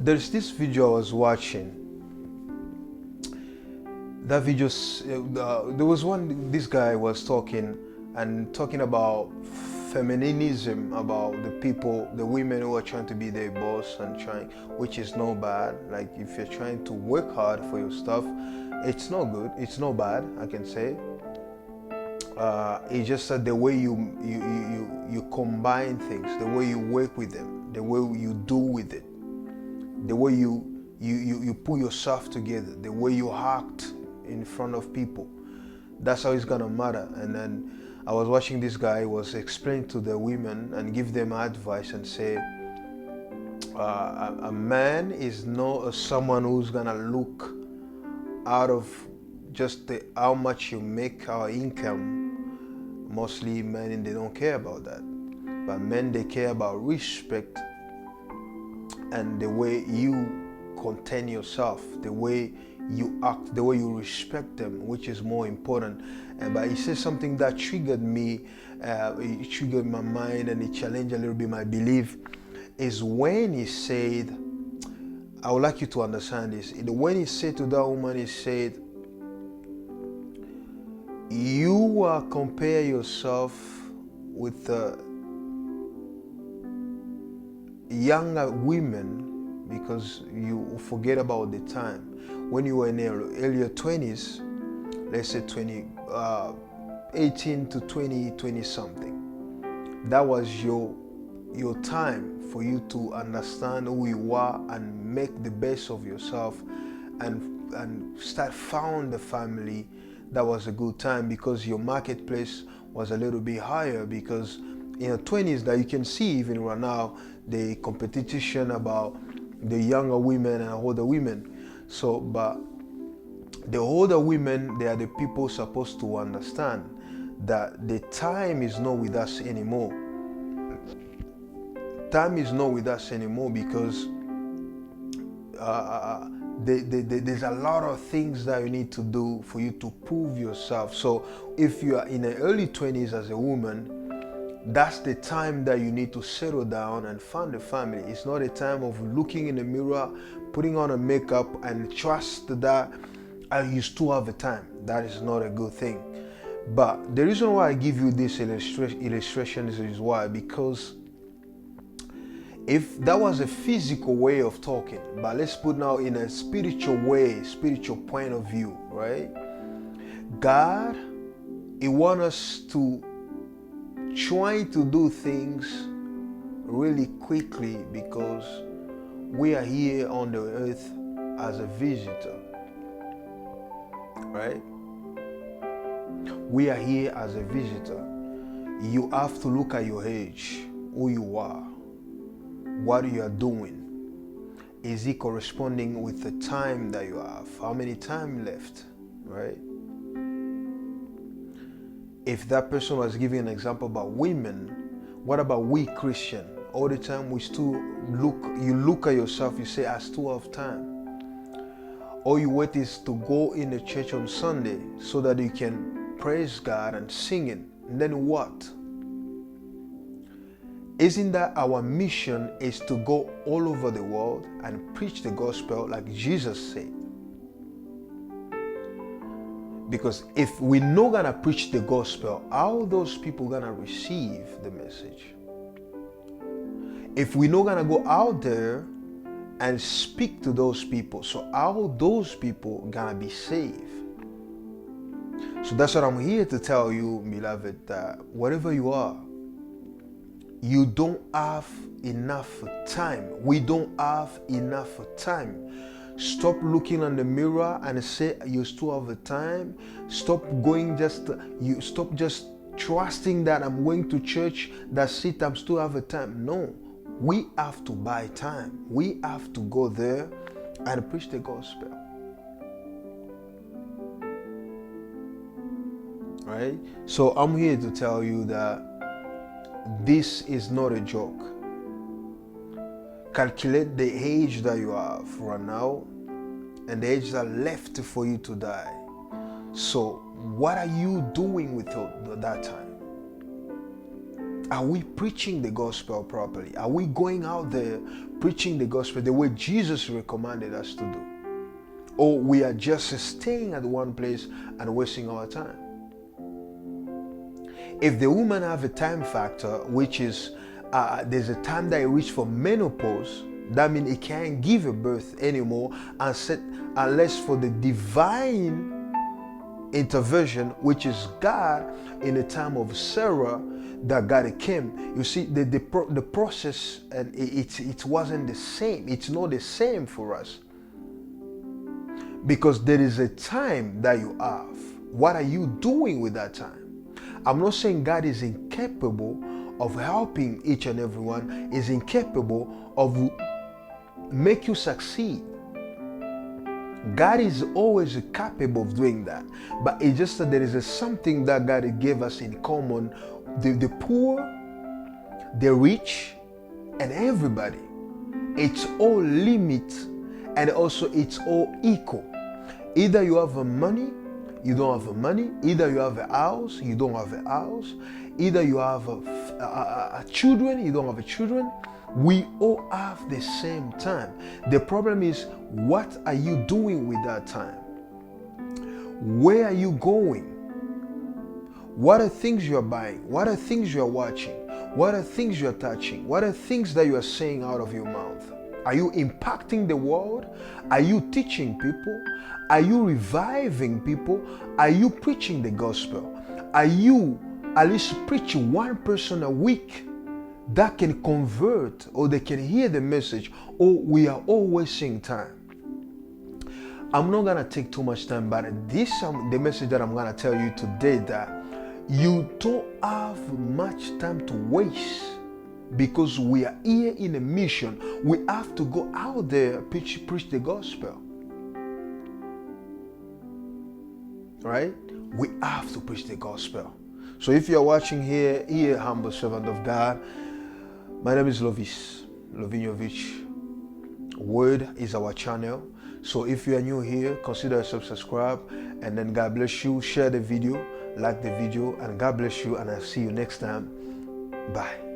There's this video I was watching. That video, there was one, this guy was talking about feminism, about the people, the women who are trying to be their boss and trying, which is no bad. Like if you're trying to work hard for your stuff, it's not good, it's not bad, I can say. It's just that the way you combine things, the way you work with them, the way you do with it, the way you put yourself together, the way you act in front of people, that's how it's gonna matter. And then I was watching this guy was explain to the women and give them advice and say, a man is not someone who's gonna look out of just how much you make our income. Mostly men, they don't care about that, but men, they care about respect and the way you contain yourself, the way you act, the way you respect them, which is more important. And but he said something that triggered me, it triggered my mind, and it challenged a little bit my belief, is when he said, I would like you to understand this. When he said to that woman, he said, you compare yourself with younger women because you forget about the time. When you were in your earlier 20s, let's say 18 to 20 something, that was your time for you to understand who you are and make the best of yourself and start found the family. That was a good time because your marketplace was a little bit higher, because in your 20s that you can see even right now the competition about the younger women and older women. So but the older women, they are the people supposed to understand that the time is not with us anymore. Time is not with us anymore because there's a lot of things that you need to do for you to prove yourself. So if you are in the early 20s as a woman, that's the time that you need to settle down and find a family. It's not a time of looking in the mirror, putting on a makeup and trust that you still have a time. That is not a good thing. But the reason why I give you this illustration is why, because if that was a physical way of talking, but let's put now in a spiritual way, spiritual point of view, right? God, He wants us to try to do things really quickly because we are here on the earth as a visitor, right? We are here as a visitor. You have to look at your age, who you are, what you are doing. Is it corresponding with the time that you have? How many time left, right? If that person was giving an example about women, what about we Christian? All the time we still you look at yourself, you say, I still have time. All you wait is to go in the church on Sunday so that you can praise God and sing it. And then what? Isn't that our mission is to go all over the world and preach the gospel like Jesus said? Because if we're not gonna preach the gospel, how are those people gonna receive the message? If we're not gonna go out there and speak to those people, so how are those people gonna be saved? So that's what I'm here to tell you, beloved, that wherever you are, you don't have enough time. We don't have enough time. Stop looking in the mirror and say you still have a time. Stop stop just trusting that I'm going to church, that's it, I'm still have a time. No, we have to buy time. We have to go there and preach the gospel. Right? So I'm here to tell you that this is not a joke. Calculate the age that you have right now and the age that left for you to die. So what are you doing with that time? Are we preaching the gospel properly? Are we going out there preaching the gospel the way Jesus recommended us to do? Or we are just staying at one place and wasting our time? If the woman have a time factor, which is there's a time that it reach for menopause, that means it can't give a birth anymore unless for the divine intervention, which is God in the time of Sarah, that God came. You see, the process, and it wasn't the same. It's not the same for us, because there is a time that you have. What are you doing with that time? I'm not saying God is incapable of helping each and everyone, is incapable of make you succeed. God is always capable of doing that, but it's just that there is something that God gave us in common: the poor, the rich, and everybody. It's all limit, and also it's all equal. Either you have money, you don't have money. Either you have a house, you don't have a house. Either you have a children, you don't have a children. We all have the same time. The problem is, what are you doing with that time? Where are you going? What are things you are buying? What are things you are watching? What are things you are touching? What are things that you are saying out of your mouth? Are you impacting the world? Are you teaching people? Are you reviving people? Are you preaching the gospel? Are you at least preaching one person a week that can convert, or they can hear the message? Or we are all wasting time? I'm not gonna take too much time, but this the message that I'm gonna tell you today, that you don't have much time to waste, because we are here in a mission. We have to go out there, preach the gospel. Right? We have to preach the gospel. So if you're watching here, humble servant of God, my name is Lovis Lovinjovic. Word is our channel. So if you are new here, consider yourself subscribe, and then God bless you. Share the video, like the video, and God bless you, and I'll see you next time. Bye.